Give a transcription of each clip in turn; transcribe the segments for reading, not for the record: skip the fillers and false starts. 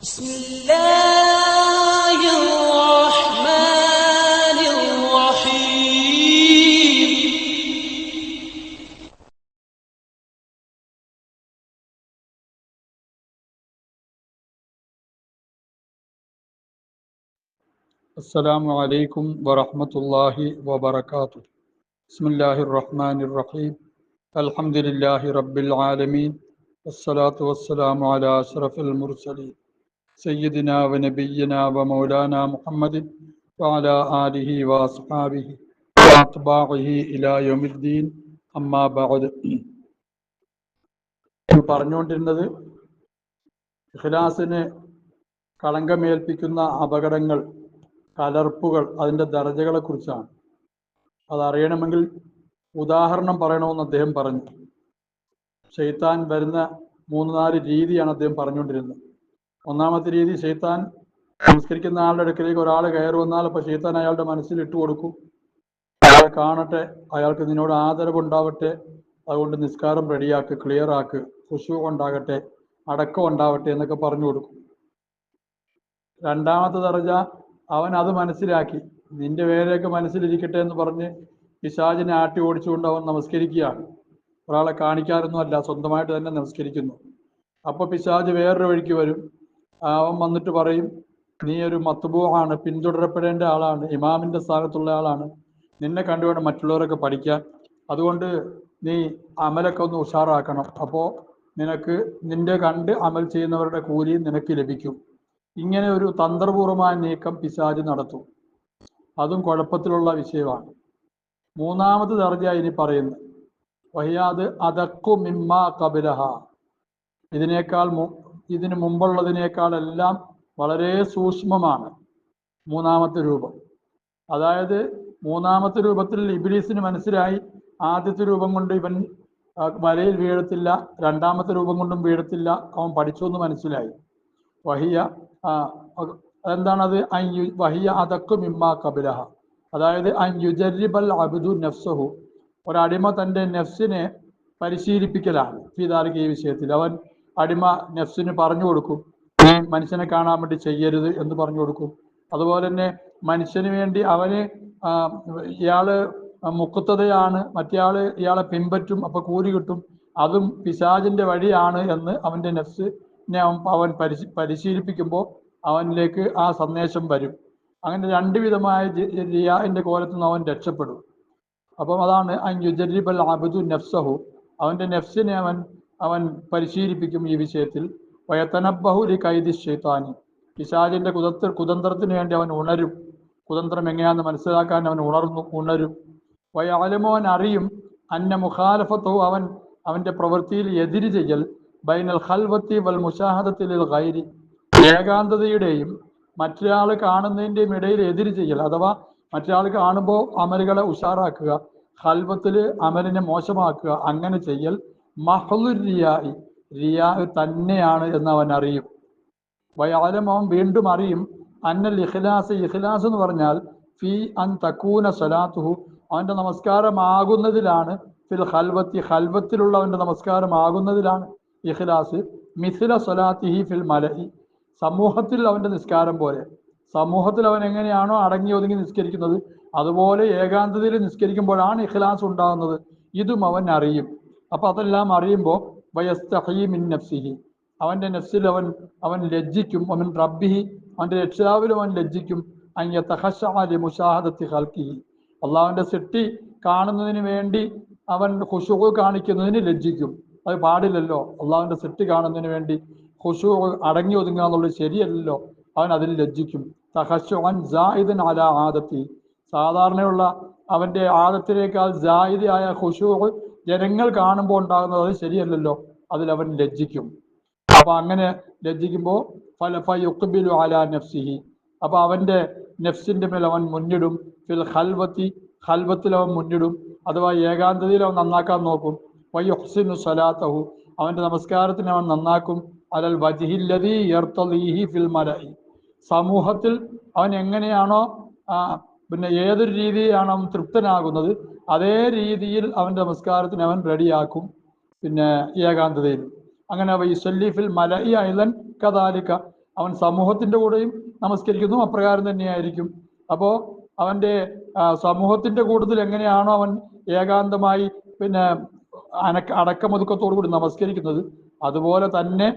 بسم الله الرحمن الرحيم. السلام عليكم ورحمة الله وبركاته. بسم الله الرحمن الرحيم. الحمد لله رب العالمين، والصلاة والسلام على أشرف المرسلين سيدنا ونبينا ومولانا محمد وعلى آله وأصحابه وأتباعه إلى يوم الدين. أما بعد. പറഞ്ഞുകൊണ്ടിരുന്നത് ഇഖ്ലാസിന് കളങ്കമേൽപ്പിക്കുന്ന അപകടങ്ങൾ, കലർപ്പുകൾ, അതിൻ്റെ ദർജകളെക്കുറിച്ചാണ്. അതറിയണമെങ്കിൽ ഉദാഹരണം പറയണമെന്ന് അദ്ദേഹം പറഞ്ഞു. ശൈത്താൻ വരുന്ന 3-4 രീതിയാണ് അദ്ദേഹം പറഞ്ഞുകൊണ്ടിരുന്നത്. ഒന്നാമത്തെ രീതി, ശൈത്താൻ നമസ്കരിക്കുന്ന ആളുടെ അടുക്കലേക്ക് ഒരാൾ കയറി വന്നാൽ അപ്പോൾ ശൈത്താൻ അയാളുടെ മനസ്സിൽ ഇട്ട് കൊടുക്കും, അയാൾ കാണട്ടെ, അയാൾക്ക് നിന്നോട് ആദരവുണ്ടാവട്ടെ, അതുകൊണ്ട് നിസ്കാരം റെഡിയാക്ക്, ക്ലിയർ ആക്ക്, ഖുശൂ ഉണ്ടാകട്ടെ, അടക്കം ഉണ്ടാവട്ടെ എന്നൊക്കെ പറഞ്ഞു കൊടുക്കും. രണ്ടാമത്തെ ദർജ, അവൻ അത് മനസ്സിലാക്കി നിന്റെ പേരെയൊക്കെ മനസ്സിലിരിക്കട്ടെ എന്ന് പറഞ്ഞ് പിശാചിനെ ആട്ടി ഓടിച്ചുകൊണ്ട് അവൻ നമസ്കരിക്കുകയാണ്. ഒരാളെ കാണിക്കാറൊന്നുമല്ല, സ്വന്തമായിട്ട് തന്നെ നമസ്കരിക്കുന്നു. അപ്പോൾ പിശാച് വേറൊരു വഴിക്ക് വരും. അവൻ വന്നിട്ട് പറയും, നീ ഒരു മത്ബൂആണ്, പിന്തുടരപ്പെടേണ്ട ആളാണ്, ഇമാമിൻ്റെ സ്ഥാനത്തുള്ള ആളാണ്, നിന്നെ കണ്ടുവേണം മറ്റുള്ളവരൊക്കെ പഠിക്കാൻ, അതുകൊണ്ട് നീ അമലൊക്കെ ഒന്ന് ഉഷാറാക്കണം, അപ്പോൾ നിനക്ക് നിന്റെ കണ്ട് അമൽ ചെയ്യുന്നവരുടെ കൂലി നിനക്ക് ലഭിക്കും. ഇങ്ങനെ ഒരു തന്ത്രപൂർവമായ നീക്കം പിശാച് നടത്തും. അതും കുഴപ്പത്തിലുള്ള വിഷയമാണ്. മൂന്നാമത് ദർജ ഇനി പറയുന്നത്, വഹിയാത് അദഖു മിമ്മാ ഖബലഹ, ഇതിന് മുമ്പുള്ളതിനേക്കാളെല്ലാം വളരെ സൂക്ഷ്മമാണ് മൂന്നാമത്തെ രൂപം. അതായത് മൂന്നാമത്തെ രൂപത്തിൽ ഇബ്ലീസിന് മനസ്സിലായി ആദ്യത്തെ രൂപം കൊണ്ട് ഇവൻ വലയിൽ വീഴത്തില്ല, രണ്ടാമത്തെ രൂപം കൊണ്ടും വീഴത്തില്ല, അവൻ പഠിച്ചു എന്ന് മനസ്സിലായി. വഹിയ എന്താണത്? വഹിയ അദഖു മിമ്മാ ഖബലഹ, അതായത് യുജരിബൽ അബ്ദു നഫ്സഹു, ഒരടിമ തൻ്റെ നഫ്സിനെ പരിശീലിപ്പിക്കലാണ്. ഫിദാലിക, ഈ വിഷയത്തിൽ അവൻ അടിമ നഫ്സിന് പറഞ്ഞു കൊടുക്കും, നീ മനുഷ്യനെ കാണാൻ വേണ്ടി ചെയ്യരുത് എന്ന് പറഞ്ഞു കൊടുക്കും. അതുപോലെ തന്നെ മനുഷ്യന് വേണ്ടി അവന് ഇയാള് മുക്കുത്തതയാണ്, മറ്റേയാള് ഇയാളെ പിൻപറ്റും, അപ്പൊ കൂലി കിട്ടും, അതും പിശാചിന്റെ വഴിയാണ് എന്ന് അവന്റെ നഫ്സിനെ അവൻ പരിശീലിപ്പിക്കുമ്പോൾ അവനിലേക്ക് ആ സന്ദേശം വരും. അങ്ങനെ 2 വിധമായ റിയാഇന്റെ കോലത്തിൽ നിന്ന് അവൻ രക്ഷപ്പെടും. അപ്പം അതാണ് യുജരിബൽ അബ്ദു നഫ്സഹു, അവന്റെ നഫ്സിനെ അവൻ പരിശീലിപ്പിക്കും ഈ വിഷയത്തിൽ. വയതനബ്ബഹു ലി കൈദി ശൈത്താനി, പിശാചിന്റെ കുതന്ത്രത്തിന് വേണ്ടി അവൻ ഉണരും. കുതന്ത്രം എങ്ങനെയാണെന്ന് മനസ്സിലാക്കാൻ അവൻ ഉണരും. വയഅലമു, അവൻ അറിയും, അന്ന മുഖാലഫത്തഹു, അവന്റെ പ്രവൃത്തിയിൽ എതിര് ചെയ്യൽ, ബൈനൽ ഖൽവത്തി വൽ മുശാഹദത്തി ലിൽ ഗൈരി, ഏകാന്തതയുടെയും മറ്റൊരാൾ കാണുന്നതിൻ്റെയും ഇടയിൽ എതിര് ചെയ്യൽ, അഥവാ മറ്റൊരാൾ കാണുമ്പോൾ അമലുകളെ ഉഷാറാക്കുക, ഖൽവത്തിൽ അമലിനെ മോശമാക്കുക, അങ്ങനെ ചെയ്യൽ മഹ്ലുർ റിയാഇ, റിയാ തന്നെയാണ് എന്ന് അവൻ അറിയും. വയഅലം, അവൻ വീണ്ടും അറിയും, അന്നൽ ഇഖ്ലാസ്, ഇഖ്ലാസ് എന്ന് പറഞ്ഞാൽ ഫി അൻ തകൂന സലാത്തുഹു, അവന്റെ നമസ്കാരമാകുന്നതിലാണ്, ഫിൽ ഖൽവത്തി, ഖൽവത്തിലുള്ള അവന്റെ നമസ്കാരമാകുന്നതിലാണ് ഇഖ്ലാസ്, മിസ്ല സലാത്തിഹി ഫിൽ മലഇ, സമൂഹത്തിൽ അവന്റെ നിസ്കാരം പോലെ. സമൂഹത്തിൽ അവൻ എങ്ങനെയാണോ അടങ്ങി ഒതുങ്ങി നിസ്കരിക്കുന്നത്, അതുപോലെ ഏകാന്തതയിൽ നിസ്കരിക്കുമ്പോഴാണ് ഇഖ്ലാസ് ഉണ്ടാകുന്നത്. ഇതും അവൻ അറിയും. അപ്പൊ അതെല്ലാം അറിയുമ്പോൾ വയസ്തഹി മിൻ നഫ്സിഹി, അവന്റെ നഫ്സിൽ അവൻ ലജ്ജിക്കും, അവൻ റബ്ബിഹി, അവന്റെ രക്ഷിതാവിലും അവൻ ലജ്ജിക്കും, അൻ യതഖശഅ ലി മുശാഹദത്തി ഖൽഖിഹി, അള്ളാഹുവിന്റെ സൃഷ്ടി കാണുന്നതിന് വേണ്ടി അവൻ ഖുശൂ കാണിക്കുന്നതിന് ലജ്ജിക്കും. അത് പാടില്ലല്ലോ, അള്ളാഹുവിന്റെ സൃഷ്ടി കാണുന്നതിന് വേണ്ടി ഖുശൂ അടങ്ങി ഒതുങ്ങുക എന്നുള്ളത് ശരിയല്ലല്ലോ, അവൻ അതിൽ ലജ്ജിക്കും. തഖശുഅൻ സായിദൻ അലാ ആദത്തി, സാധാരണയുള്ള അവന്റെ ആദത്തിനേക്കാൾ സായിദായ ഖുശൂ ജനങ്ങൾ കാണുമ്പോൾ ഉണ്ടാകുന്നത് അത് ശരിയല്ലല്ലോ, അതിൽ അവൻ ലജ്ജിക്കും. അപ്പൊ അങ്ങനെ ലജ്ജിക്കുമ്പോൾ ഫയുഖ്ബിലു അലാ നഫ്സിഹി, അപ്പൊ അവന്റെ നഫ്സിന്റെ മേൽ അവൻ മുന്നിടും. ഫിൽ ഖൽവത്തി, ഖൽവത്തിൽ അവൻ മുന്നിടും, അഥവാ ഏകാന്തതയിൽ അവൻ നന്നാക്കാൻ നോക്കും. വയുഹ്സിനു സലാത്തഹു, അവന്റെ നമസ്കാരത്തിന് അവൻ നന്നാക്കും. അലൽ വജ്ഹില്ലദീ യർതളീഹി ഫിൽ മലഇ, സമൂഹത്തിൽ അവൻ എങ്ങനെയാണോ പിന്നെ ഏതൊരു രീതിയിലാണ് അവൻ തൃപ്തനാകുന്നത്, അതേ രീതിയിൽ അവന്റെ നമസ്കാരത്തിന് അവൻ റെഡിയാക്കും, പിന്നെ ഏകാന്തതയിൽ. അങ്ങനെ യുസല്ലി ഫിൽ മലഇ അയ്ളൻ കദാലിക, അവൻ സമൂഹത്തിന്റെ കൂടെയും നമസ്കരിക്കുന്നു, അപ്രകാരം തന്നെയായിരിക്കും. അപ്പോൾ അവന്റെ സമൂഹത്തിന്റെ കൂട്ടത്തിൽ എങ്ങനെയാണോ അവൻ ഏകാന്തമായി പിന്നെ അടക്കമൊതുക്കത്തോടു കൂടി നമസ്കരിക്കുന്നത്, അതുപോലെ തന്നെ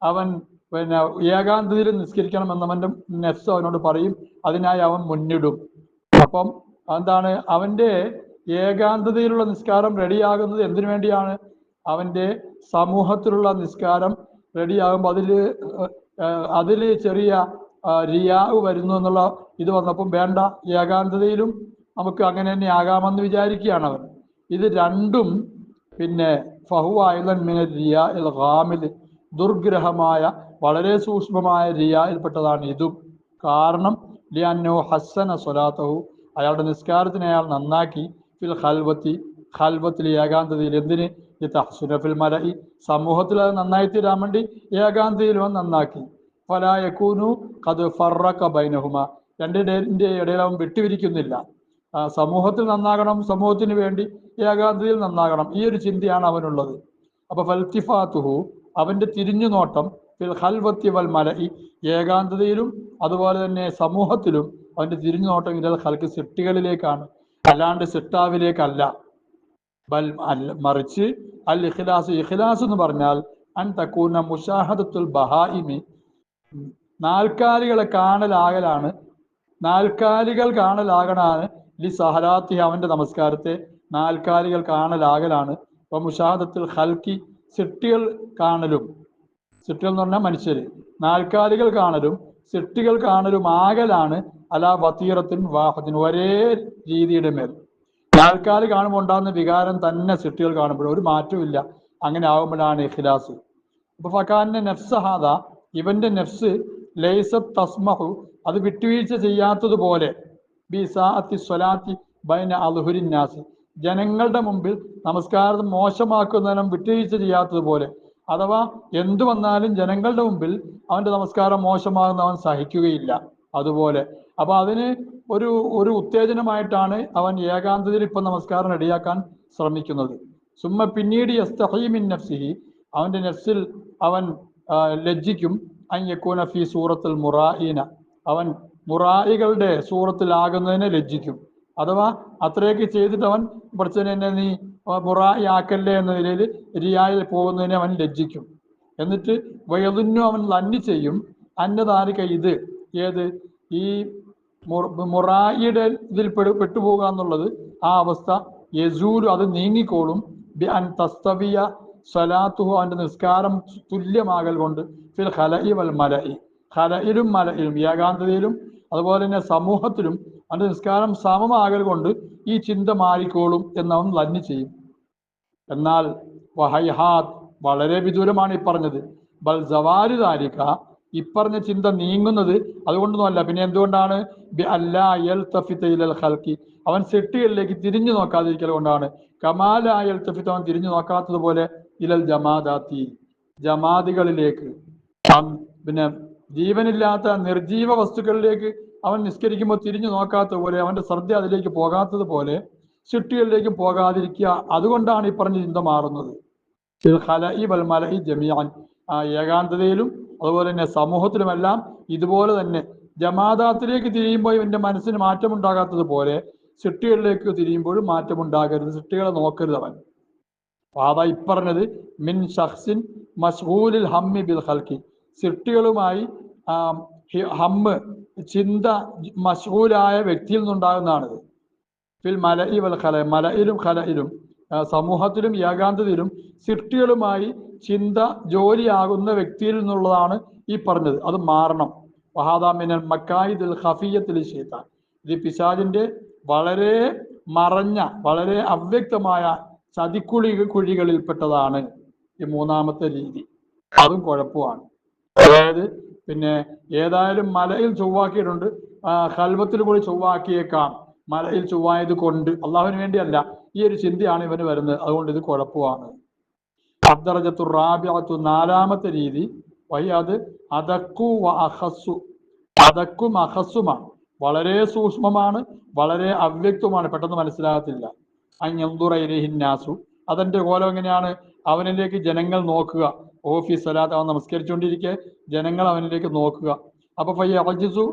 അവൻ പിന്നെ ഏകാന്തതയിൽ നിസ്കരിക്കണം എന്നവന്റെ നെഫ്സ് അവനോട് പറയും. അതിനായി അവൻ മുന്നിടും. അപ്പം എന്താണ് അവന്റെ ഏകാന്തതയിലുള്ള നിസ്കാരം റെഡിയാകുന്നത് എന്തിനു വേണ്ടിയാണ്? അവന്റെ സമൂഹത്തിലുള്ള നിസ്കാരം റെഡിയാകുമ്പോൾ അതില് ചെറിയ റിയാവ് വരുന്നു എന്നുള്ള ഇത് വന്നപ്പം വേണ്ട, ഏകാന്തതയിലും നമുക്ക് അങ്ങനെ തന്നെ ആകാമെന്ന് വിചാരിക്കുകയാണ് അവൻ. ഇത് രണ്ടും പിന്നെ ഫഹുവായുധൻ മിന റിയാ ഇൽ ഗാമിൽ, ദുർഗ്രഹമായ വളരെ സൂക്ഷ്മമായ റിയായിൽപ്പെട്ടതാണ് ഇതും. കാരണം ലിയന്നഹു ഹസ്സന സ്വലാത്തഹു, അയാളുടെ നിസ്കാരത്തിനെ അയാൾ നന്നാക്കി, ഫിൽ ഖൽവത്തിൽ ഏകാന്തതയിൽ. എന്തിന്? തഹ്സുന ഫിൽ മലഇ, സമൂഹത്തിൽ അത് നന്നായി തീരാൻ വേണ്ടി ഏകാന്തതയിലും നന്നാക്കി. ഫലാ യകൂനു ഖദ് ഫറഖ ബൈനഹുമ, രണ്ടിന്റെ ഇടയിൽ അവൻ വിട്ടുപിരിക്കുന്നില്ല. സമൂഹത്തിൽ നന്നാകണം, സമൂഹത്തിന് വേണ്ടി ഏകാന്തതയിൽ നന്നാകണം, ഈ ഒരു ചിന്തയാണ് അവനുള്ളത്. അപ്പൊ ഫൽത്തിഫാത്തുഹു, അവന്റെ തിരിഞ്ഞുനോട്ടം, ഫിൽ ഖൽവത്തി വൽ മലഇ, ഏകാന്തതയിലും അതുപോലെ തന്നെ സമൂഹത്തിലും അവന്റെ തിരിഞ്ഞുനോട്ടം ഇലൽ ഖൽഖ്, സൃഷ്ടികളിലേക്കാണ്, അല്ലാണ്ട് സിട്ടാവിലേക്കല്ല. ബൽ മറിച്ച് അൽ ഇഖ്ലാസ്, ഇഖ്ലാസ് എന്ന് പറഞ്ഞാൽ അൻ തകൂന മുശാഹദത്തുൽ ബഹായിമി, നാൽക്കാലികളെ കാണലാകലാണ്, നാൽക്കാലികൾ കാണലാകണാണ്. ലി സഹലാത്തി, അവന്റെ നമസ്കാരത്തെ നാൽക്കാലികൾ കാണലാകലാണ്. അപ്പൊ മുശാഹദത്തുൽ ഖൽഖി, സിട്ടികൾ കാണലും, സിട്ടികൾ എന്ന് പറഞ്ഞാൽ മനുഷ്യര്, നാൽക്കാലികൾ കാണലും സിട്ടികൾ കാണലും ആകലാണ് അലാ വതീറത്തിൻ വാഹത്തിൻ, ഒരേ രീതിയുടെ മേൽ. നാൽക്കാലി കാണുമ്പോൾ ഉണ്ടാകുന്ന വികാരം തന്നെ സിട്ടികൾ കാണുമ്പോൾ ഒരു മാറ്റവും ഇല്ല. അങ്ങനെ ആകുമ്പോഴാണ് ഇഖ്ലാസ്. അപ്പൊ ഫകാന നഫ്സഹാദ, ഇവന്റെ നെഫ്സ് ലൈസത്ത് തസ്മഹു, അത് വിട്ടുവീഴ്ച ചെയ്യാത്തതുപോലെ, ബിസാഅത്തി സ്വലാത്തി ബൈന അദ്ഹുരിൻ നാസ്, ജനങ്ങളുടെ മുമ്പിൽ നമസ്കാരം മോശമാക്കുന്നതിനും വിട്ടുവീഴ്ച ചെയ്യാത്തതുപോലെ. അഥവാ എന്തു വന്നാലും ജനങ്ങളുടെ മുമ്പിൽ അവന്റെ നമസ്കാരം മോശമാകുന്ന അവൻ സഹിക്കുകയില്ല. അതുപോലെ അപ്പൊ അതിന് ഒരു ഉത്തേജനമായിട്ടാണ് അവൻ ഏകാന്തതയിൽ ഇപ്പൊ നമസ്കാരം റെഡിയാക്കാൻ ശ്രമിക്കുന്നത്. സുമ്മ പിന്നീട് യസ്തഹീ മിൻ നഫ്സിഹി, അവന്റെ നഫ്സിൽ അവൻ ലജ്ജിക്കും. അൻ യകൂന ഫീ സൂറത്തുൽ മുറായിന, അവൻ മുറായികളുടെ സൂറത്തിലാകുന്നതിനെ ലജ്ജിക്കും. അഥവാ അത്രയൊക്കെ ചെയ്തിട്ട് അവൻ പഠിച്ചതിനെ നീ മുറായി ആക്കല്ലേ എന്ന നിലയിൽ റിയായിൽ പോകുന്നതിനെ അവൻ ലജ്ജിക്കും. എന്നിട്ട് വയതുന്നു, അവൻ ലന്നി ചെയ്യും. അന്നതാരിക, ഇത് ഏത് ഈ മുറായിയുടെ ഇതിൽ പെട്ടുപോകുക എന്നുള്ളത്, ആ അവസ്ഥ യസൂലു, അത് നീങ്ങിക്കോളും. ബി അൻ തസ്തവിയ സ്വലാത്തുഹു, അവന്റെ നിസ്കാരം തുല്യമാകൽ കൊണ്ട്, ഫിൽ ഖലഇ വൽ മലഇ, ഖലയിലും മലയിലും, ഏകാന്തതയിലും അതുപോലെ തന്നെ സമൂഹത്തിലും അവന്റെ നിസ്കാരം സമമാകൽ കൊണ്ട് ഈ ചിന്ത മാറിക്കോളും എന്നവൻ ലന്നി ചെയ്യും. എന്നാൽ വഹൈഹാത്ത്, വളരെ വിദൂരമാണ് ഈ പറഞ്ഞത്. ബൽ സവാലു ദാലിക, ഇപ്പറഞ്ഞ ചിന്ത നീങ്ങുന്നത് അതുകൊണ്ടൊന്നുമല്ല. പിന്നെ എന്തുകൊണ്ടാണ്? ബി അല്ലാ യൽതഫിത ഇലൽ ഖൽഖി, അവൻ സെട്ടികളിലേക്ക് തിരിഞ്ഞു നോക്കാതിരിക്കൽ കൊണ്ടാണ്. കമാല യൽതഫിത, അവൻ തിരിഞ്ഞു നോക്കാത്തതുപോലെ ഇലൽ ജമാദാത്തി, ജമാദികളിലേക്ക്, പിന്നെ ജീവനില്ലാത്ത നിർജീവ വസ്തുക്കളിലേക്ക് അവൻ നിസ്കരിക്കുമ്പോൾ തിരിഞ്ഞു നോക്കാത്ത പോലെ, അവന്റെ ശ്രദ്ധ അതിലേക്ക് പോകാത്തതുപോലെ സിട്ടികളിലേക്കും പോകാതിരിക്കുക. അതുകൊണ്ടാണ് ഈ പറഞ്ഞ ചിന്ത മാറുന്നത്. ഖലഇ വൽ മലഇ ജമീഅൻ, ഏകാന്തതയിലും അതുപോലെ തന്നെ സമൂഹത്തിലുമെല്ലാം ഇതുപോലെ തന്നെ ജമാദാത്തിലേക്ക് തിരിയുമ്പോൾ ഇവന്റെ മനസ്സിന് മാറ്റമുണ്ടാകാത്തതുപോലെ സിട്ടികളിലേക്ക് തിരിയുമ്പോഴും മാറ്റമുണ്ടാകരുത്, സിട്ടികളെ നോക്കരുത് അവൻ. അതാ ഇപ്പറഞ്ഞത് മിൻ ഷഖ്സിൻ മശ്ഗൂലിൽ ഹമ്മി ബിൽ ഖൽഖി, സിട്ടികളുമായി ഹമ്മ്, ചിന്ത മശ്ഗൂലായ വ്യക്തിയിൽ നിന്നുണ്ടാകുന്നതാണിത്. ഫിൽ മലഇ വൽ ഖല, മലയിലും ഖലയിലും, സമൂഹത്തിലും ഏകാന്തതയിലും സിട്ടികളുമായി ചിന്ത ജോലിയാകുന്ന വ്യക്തിയിൽ നിന്നുള്ളതാണ് ഈ പറഞ്ഞത്. അത് മാറണം. വഹാദാ മിനൽ മക്കായിദിൽ ഖഫിയ്യത്തിൽ ശൈത്താൻ, ഇത് പിശാചിന്റെ വളരെ മറഞ്ഞ, വളരെ അവ്യക്തമായ കുഴികളിൽപ്പെട്ടതാണ് ഈ മൂന്നാമത്തെ രീതി. അതും കുഴപ്പമാണ്. അതായത് പിന്നെ ഏതായാലും മലയിൽ ചൊവ്വാക്കിയിട്ടുണ്ട്, ഖൽവത്തിൽ കൂടി ചൊവ്വാക്കിയേക്കാം, മലയിൽ ചൊവ്വായത് കൊണ്ട്, അള്ളാഹുവിന് വേണ്ടിയല്ല. ഈ ഒരു ചിന്തയാണ് ഇവന് വരുന്നത്. അതുകൊണ്ട് ഇത് കുഴപ്പമാണ്. അദ്ദറജത്തു റാബിഅത്തു, നാലാമത്തെ രീതി, അത് അദക്കു വ അഖസ്സു, അദക്കും അഖസ്സുമാണ്, വളരെ സൂക്ഷ്മമാണ്, വളരെ അവ്യക്തമാണ്, പെട്ടെന്ന് മനസ്സിലാകത്തില്ല. അൻയൻദുറ ഇലൈഹിൻ നാസു, അതെന്റെ കോലം എങ്ങനെയാണ്? അവനിലേക്ക് ജനങ്ങൾ നോക്കുക. ഓഫി സ്വലാത്ത്, അവൻ നമസ്കരിച്ചുകൊണ്ടിരിക്കെ ജനങ്ങൾ അവനിലേക്ക് നോക്കുക. അപ്പൊ ഫയ്യജിസു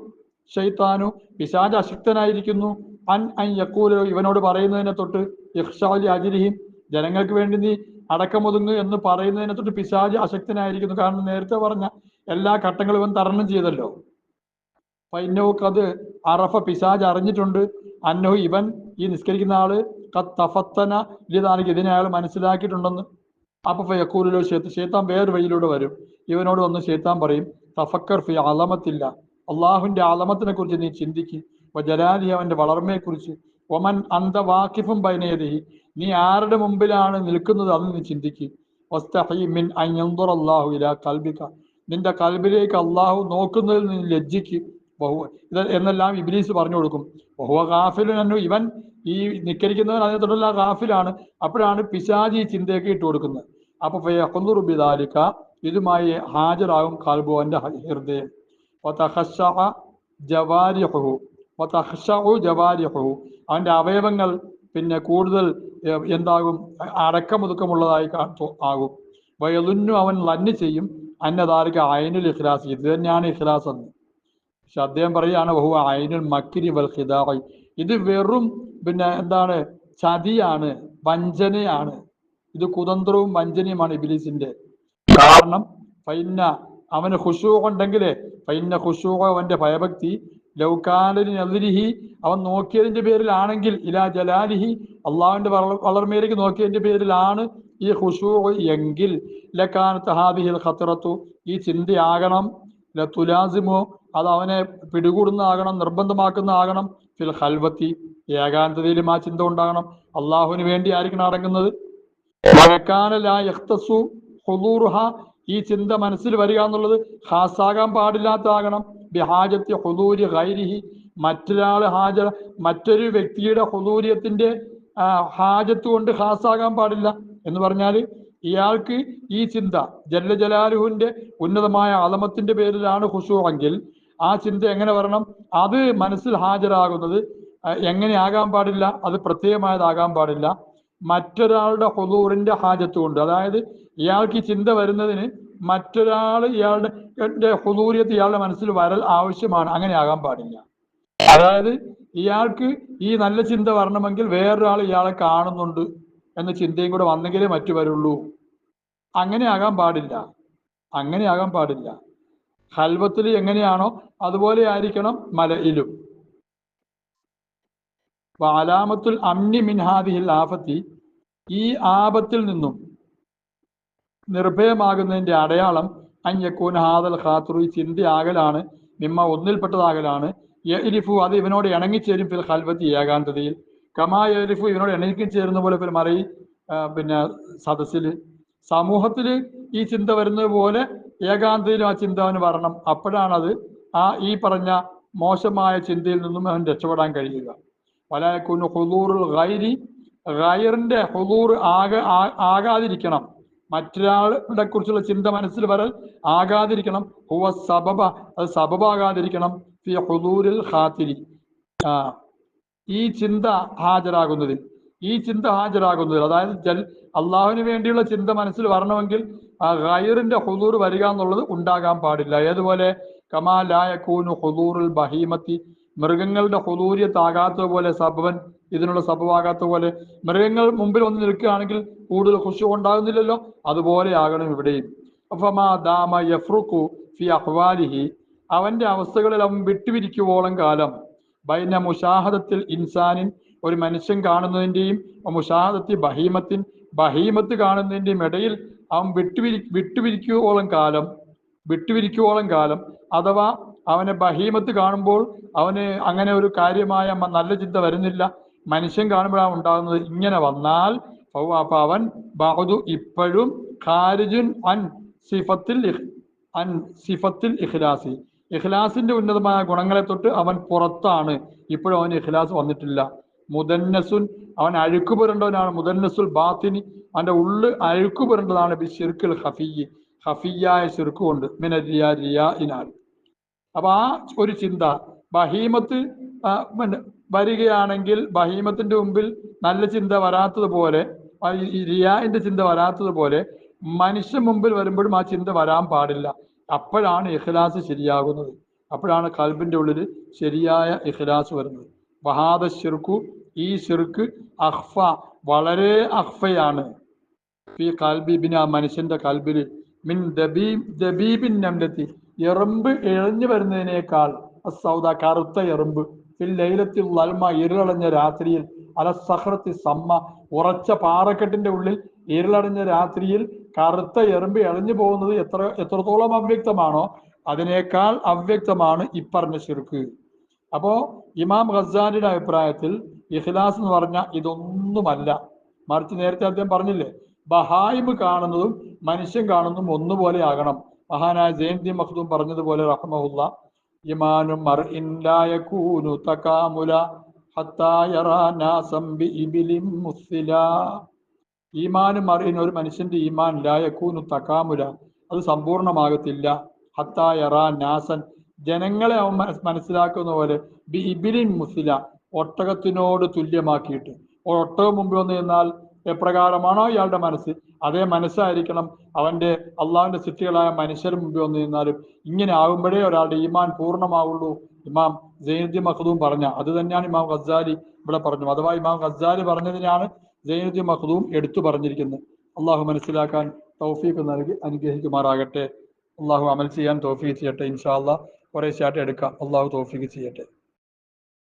ഷൈത്താനു, പിശാച് അശക്തനായിരിക്കുന്നു, അൻ യക്കൂലു, ഇവനോട് പറയുന്നതിനെ തൊട്ട് ഇഖ്ഷാലി അജിരിഹിം, ജനങ്ങൾക്ക് വേണ്ടി നീ അടക്കമൊതുങ്ങ് എന്ന് പറയുന്നതിനെ തൊട്ട് പിശാച് അശക്തനായിരിക്കുന്നു. കാരണം നേരത്തെ പറഞ്ഞ എല്ലാ ഘട്ടങ്ങളും ഇവൻ തരണം ചെയ്തല്ലോ. ഫൈനോക്കത് അറഫ, പിശാജ് അറിഞ്ഞിട്ടുണ്ട്, അന്നഹു, ഇവൻ ഈ നിസ്കരിക്കുന്ന ആള് തഫത്തന ലിദാലിക, ഇതിനെ അയാൾ മനസ്സിലാക്കിയിട്ടുണ്ടെന്ന്. അപ്പൊ ഫയക്കൂലോ ഷെയ്ത്താൻ വേറെ വഴിയിലൂടെ വരും, ഇവനോട് വന്ന് ഷെയ്ത്താൻ പറയും, തഫക്കർ ഫി അലമത്തില്ല, അള്ളാഹുവിന്റെ അലമത്തിനെ കുറിച്ച് നീ ചിന്തിക്ക്, ജലാലി, അവന്റെ വളർമയെക്കുറിച്ച്, ഒമൻ അന്ത വാക്കിഫും ബൈനയദിഹി, നീ ആരുടെ മുമ്പിലാണ് നിൽക്കുന്നത് അത് നീ ചിന്തിക്ക്, വസ്തഹി മിൻ അൻ യൻദുറ അല്ലാഹു ഇലാ ഖൽബിക, നിന്റെ കൽബിലേക്ക് അള്ളാഹു നോക്കുന്നതിൽ നീ ലജ്ജിക്ക്, ഇത് എന്നെല്ലാം ഇബ്ലീസ് പറഞ്ഞു കൊടുക്കും. ബഹുവ ഗാഫിലുൻ, ഇവൻ ഈ നിക്കരിക്കുന്നവൻ അതിനെ തുടർന്ന് ഗാഫിലാണ്. അപ്പോഴാണ് പിശാചി ഈ ചിന്തയൊക്കെ ഇട്ട് കൊടുക്കുന്നത്. അപ്പൊ ഫയഖ്ദുറു ബിദാലിക, ഇതുമായി ഹാജരാകും ഖൽബു, അവന്റെ ഹൃദയം. വതഖശഅ ജവാരിഹു, വതഖശഉ ജവാരിഹു, അവന്റെ അവയവങ്ങൾ പിന്നെ കൂടുതൽ എന്താകും, അടക്കമൊതുക്കമുള്ളതായി ആകും. വയലുന്നു, അവൻ ലന്ന് ചെയ്യും, അന്നദാലിക ഐനുൽ ഇഖ്ലാസ്, ഇത് തന്നെയാണ് ഇഖ്ലാസ് എന്ന്. പക്ഷെ അദ്ദേഹം പറയുകയാണ് വഹുവ ഐനുൽ മക്രി വൽ ഖിദാഇ, ഇത് വെറും പിന്നെ എന്താണ്, ചതിയാണ്, വഞ്ചനയാണ്. ഇത് കുതന്ത്രവും വഞ്ചനയുമാണ് ഇബ്ലീസിന്റെ. കാരണം ഫൈന്ന, അവന് ഖുശൂ ഉണ്ടെങ്കിലേ, ഫൈന്ന ഖുശൂ, അവന്റെ ഭയഭക്തി, ലൗകാലി നദ്രിഹി, അവൻ നോക്കിയതിന്റെ പേരിലാണെങ്കിൽ, ഇലാ ജലാലിഹി, അള്ളാഹുവിന്റെ വളർമയിലേക്ക് നോക്കിയതിന്റെ പേരിലാണ് ഈ ഖുശൂ എങ്കിൽ, ലകാനത്ത് ഹാദിഹിൽ ഖത്രത്തു, ഈ ചിന്തയാകണം, ലതുലാസിമു, അത് അവനെ പിടികൂടുന്നതാകണം, നിർബന്ധമാക്കുന്നതാകണം, ഫിൽ ഖൽവത്തി, ഏകാന്തതയിലും ആ ചിന്ത ഉണ്ടാകണം. അള്ളാഹുവിന് വേണ്ടി ആയിരിക്കണം അടങ്ങുന്നത്. ലാ യഖ്തസു ഹുദൂറുഹ, ഈ ചിന്ത മനസ്സിൽ വരിക എന്നുള്ളത് ഖാസാകാൻ പാടില്ലാത്തതാകണം. ബിഹാജത്തി ഹുദൂരി ഗൈരിഹി, മറ്റൊരു വ്യക്തിയുടെ ഹുദൂരിയത്തിന്റെ ഹാജത്ത് കൊണ്ട് ഖാസാകാൻ പാടില്ല. എന്ന് പറഞ്ഞാൽ ഇയാൾക്ക് ഈ ചിന്ത ജല്ല ജലാലുവിന്റെ ഉന്നതമായ അലമത്തിന്റെ പേരിലാണ് ഖുശൂ എങ്കിൽ, ആ ചിന്ത എങ്ങനെ വരണം, അത് മനസ്സിൽ ഹാജരാകുന്നത് എങ്ങനെ ആകാൻ പാടില്ല, അത് പ്രത്യേകമായതാകാൻ പാടില്ല, മറ്റൊരാളുടെ ഹുദൂറിന്റെ ഹാജത്ത് കൊണ്ട്. അതായത് ഇയാൾക്ക് ഈ ചിന്ത വരുന്നതിന് മറ്റൊരാൾ ഇയാളുടെ ഹുദൂരിയത്ത് ഇയാളുടെ മനസ്സിൽ വരൽ ആവശ്യമാണ്, അങ്ങനെ ആകാൻ പാടില്ല. അതായത് ഇയാൾക്ക് ഈ നല്ല ചിന്ത വരണമെങ്കിൽ വേറൊരാൾ ഇയാളെ കാണുന്നുണ്ട് എന്ന ചിന്തയും കൂടെ വന്നെങ്കിലേ മറ്റു വരുള്ളൂ. അങ്ങനെ ആകാൻ പാടില്ല. ഖൽവത്തിൽ എങ്ങനെയാണോ അതുപോലെ ആയിരിക്കണം മലയിലും. അലാമത്തുൽ അംനി മിൻ ഹാദിഹിൽ ആഫത്തി, ഈ ആപത്തിൽ നിന്നും നിർഭയമാകുന്നതിന്റെ അടയാളം, അൻയക്കൂന ഹാദൽ ഖാത്തുറു, ഈ ചിന്തയാകലാണ്, നിമ്മ ഒന്നിൽപ്പെട്ടതാകലാണ്, യരിഫു, അത് ഇവനോട് ഇണങ്ങിച്ചേരും, ഫിൽ ഖൽവത്തി, ഏകാന്തതയിൽ, കമാ യരിഫു, ഇവനോട് ഇണങ്ങിച്ചേരുന്ന പോലെ ഫിൽ മറയി, പിന്നെ സദസ്സില്, സമൂഹത്തില് ഈ ചിന്ത വരുന്നത് പോലെ ഏകാന്തയിലും ആ ചിന്ത അവന് വരണം. അപ്പോഴാണത് ഈ പറഞ്ഞ മോശമായ ചിന്തയിൽ നിന്നും അവൻ രക്ഷപ്പെടാൻ കഴിയുക. വലായക്കുന്നു ഹുദൂറുൽ ഗൈരി, ഗൈറിന്റെ ഹുദൂർ ആകാതിരിക്കണം, മറ്റൊരാളുടെ കുറിച്ചുള്ള ചിന്ത മനസ്സിൽ വരൽ ആകാതിരിക്കണം. ഹുവ സബബ, അത് സബബാകാതിരിക്കണം. ഫി ഹുദൂരിൽ ഖാതിരി, ഈ ചിന്ത ഹാജരാകുന്നതിൽ, അതായത് അള്ളാഹുവിന് വേണ്ടിയുള്ള ചിന്ത മനസ്സിൽ വരണമെങ്കിൽ ആ ഗൈറിന്റെ ഹുദൂർ വരിക എന്നുള്ളത് ഉണ്ടാകാൻ പാടില്ല. ഏതുപോലെ കമാ ലാ യകൂനു ഹുദൂറുൽ ബഹീമത്തി, മൃഗങ്ങളുടെ ഹുദൂരിയത്താകാത്ത പോലെ, സബബൻ, ഇതിനുള്ള സബബാകാത്ത പോലെ, മൃഗങ്ങൾ മുമ്പിൽ വന്ന് നിൽക്കുകയാണെങ്കിൽ കൂടുതൽ ഖുശൂ ഉണ്ടാകുന്നില്ലല്ലോ, അതുപോലെ ആകണം ഇവിടെയും. ഫമാ ദാമ യഫ്റുഖു ഫി അഹ്വാലിഹി, അവന്റെ അവസ്ഥകളിൽ അവൻ വിട്ടുപിരിക്കുവോളം കാലം, ബൈന മുശാഹദത്തിൽ ഇൻസാനിൻ, ഒരു മനുഷ്യൻ കാണുന്നതിന്റെയും മുശാഹദത്തി ബഹീമത്തിൻ, ബഹീമത്ത് കാണുന്നതിന്റെയും ഇടയിൽ അവൻ വിട്ടുപിരിക്കുവോളം കാലം, അഥവാ അവനെ ബഹീമത്ത് കാണുമ്പോൾ അവന് അങ്ങനെ ഒരു കാര്യമായ നല്ല ചിന്ത വരുന്നില്ല, മനുഷ്യൻ കാണുമ്പോഴാണ് ഉണ്ടാകുന്നത്. ഇങ്ങനെ വന്നാൽ അപ്പൊ അവൻ ബഅദു, ഇപ്പോഴും ഖാരിജുൻ അൻ സിഫത്തിൽ ഇഖ്ലാസി, ഇഖ്ലാസിന്റെ ഉന്നതമായ ഗുണങ്ങളെ തൊട്ട് അവൻ പുറത്താണ്, ഇപ്പോഴും അവന് ഇഖ്ലാസ് വന്നിട്ടില്ല. മുദന്നസുൻ, അവൻ അഴുക്ക് പുരണ്ടവനാണ്. മുദന്നസുൽ ബാത്തിനി, അവന്റെ ഉള്ള് അഴുക്ക് പുരണ്ടതാണ്. ബിശിർക്കിൽ ഖഫിയ്യ്, ഖഫിയ്യായ ശിർക്ക് കൊണ്ട്, റിയാഇനാൽ. അപ്പൊ ആ ഒരു ചിന്ത ബഹീമത്ത് വരികയാണെങ്കിൽ, ബഹീമത്തിന്റെ മുമ്പിൽ നല്ല ചിന്ത വരാത്തതുപോലെ, റിയാഇന്റെ ചിന്ത വരാത്തതുപോലെ, മനുഷ്യൻ മുമ്പിൽ വരുമ്പോഴും ആ ചിന്ത വരാൻ പാടില്ല. അപ്പോഴാണ് ഇഖ്ലാസ് ശരിയാകുന്നത്. അപ്പോഴാണ് ഖൽബിന്റെ ഉള്ളിൽ ശരിയായ ഇഖ്ലാസ് വരുന്നത്. വഹാദ ശിർക്കു, ഈ ശിർക്ക് അഖ്ഫ, വളരെ അഖ്ഫയാണ്. ഈ കൽബിബിന്, ആ മനുഷ്യന്റെ കൽബിൽ മിൻ ദബീബിൻ നംലത്തി, എറുമ്പ് എഴഞ്ഞു വരുന്നതിനേക്കാൾ, സൗദ, കറുത്ത എറുമ്പ്, ഫിൽ ലൈലത്തിൽ ലൽമ, ഇരുളടഞ്ഞ രാത്രിയിൽ, അല സഹ്റത്തി സമ്മ, ഉറച്ച പാറക്കെട്ടിന്റെ ഉള്ളിൽ ഇരുളടഞ്ഞ രാത്രിയിൽ കറുത്ത എറുമ്പ് എഴഞ്ഞു പോകുന്നത് എത്രത്തോളം അവ്യക്തമാണോ അതിനേക്കാൾ അവ്യക്തമാണ് ഇപ്പറഞ്ഞ ശിർക്ക്. അപ്പോ ഇമാം ഖസാലിയുടെ അഭിപ്രായത്തിൽ ഇഖ്ലാസ് എന്ന് പറഞ്ഞാൽ ഇതൊന്നുമല്ല. മറിച്ച് നേരത്തെ അദ്ദേഹം പറഞ്ഞില്ലേ, ബഹായിബ് കാണുന്നതും മനുഷ്യൻ കാണുന്നതും ഒന്നുപോലെ ആകണം. മഹാനായ സൈനുദ്ദീൻ മഖ്ദൂം പറഞ്ഞതുപോലെ റഹ്മഹുല്ലാ, ഇമാനും മർഇൻ ലാ യകൂനു തകാമുല ഹത്താ യറാ നാസം ബിഇബിലിൻ മുസ്ലിലാ. ഈമാനും മർഇൻ, ഒരു മനുഷ്യന്റെ ഈമാൻ, ലാ യകൂനു തകാമുല, അത് സമ്പൂർണ്ണമാകത്തില്ല, ഹത്താ യറാ നാസൻ, ജനങ്ങളെ അവൻ മനസ്സിലാക്കുന്ന പോലെ, ബിഇബിലിൻ മുസ്ലില, ഒട്ടകത്തിനോട് തുല്യമാക്കിയിട്ട്. ഒട്ടകം മുമ്പിൽ വന്നു നിന്നാൽ എപ്രകാരമാണോ ഇയാളുടെ മനസ്സ്, അതേ മനസ്സായിരിക്കണം അവന്റെ അള്ളാഹുവിന്റെ സൃഷ്ടികളായ മനുഷ്യർ മുമ്പിൽ വന്നു നിന്നാലും. ഇങ്ങനെ ആകുമ്പോഴേ ഒരാളുടെ ഈമാൻ പൂർണ്ണമാവുള്ളൂ. ഇമാം സൈനുദ്ദീൻ മഖ്ദൂം പറഞ്ഞ അത് തന്നെയാണ് ഇമാം ഖസാലി ഇവിടെ പറഞ്ഞു. അഥവാ ഇമാം ഖസാലി പറഞ്ഞതിനാണ് സൈനുദ്ദീൻ മഖ്ദൂം എടുത്തു പറഞ്ഞിരിക്കുന്നത്. അള്ളാഹു മനസ്സിലാക്കാൻ തൗഫീഖ് നൽകി അനുഗ്രഹിക്കുമാറാകട്ടെ. അള്ളാഹു അമൽ ചെയ്യാൻ തൗഫീഖ് ചെയ്യട്ടെ. ഇൻഷാ അള്ളാഹ് കുറേശ്ശായിട്ട് എടുക്കാം. അള്ളാഹു തൗഫീഖ് ചെയ്യട്ടെ.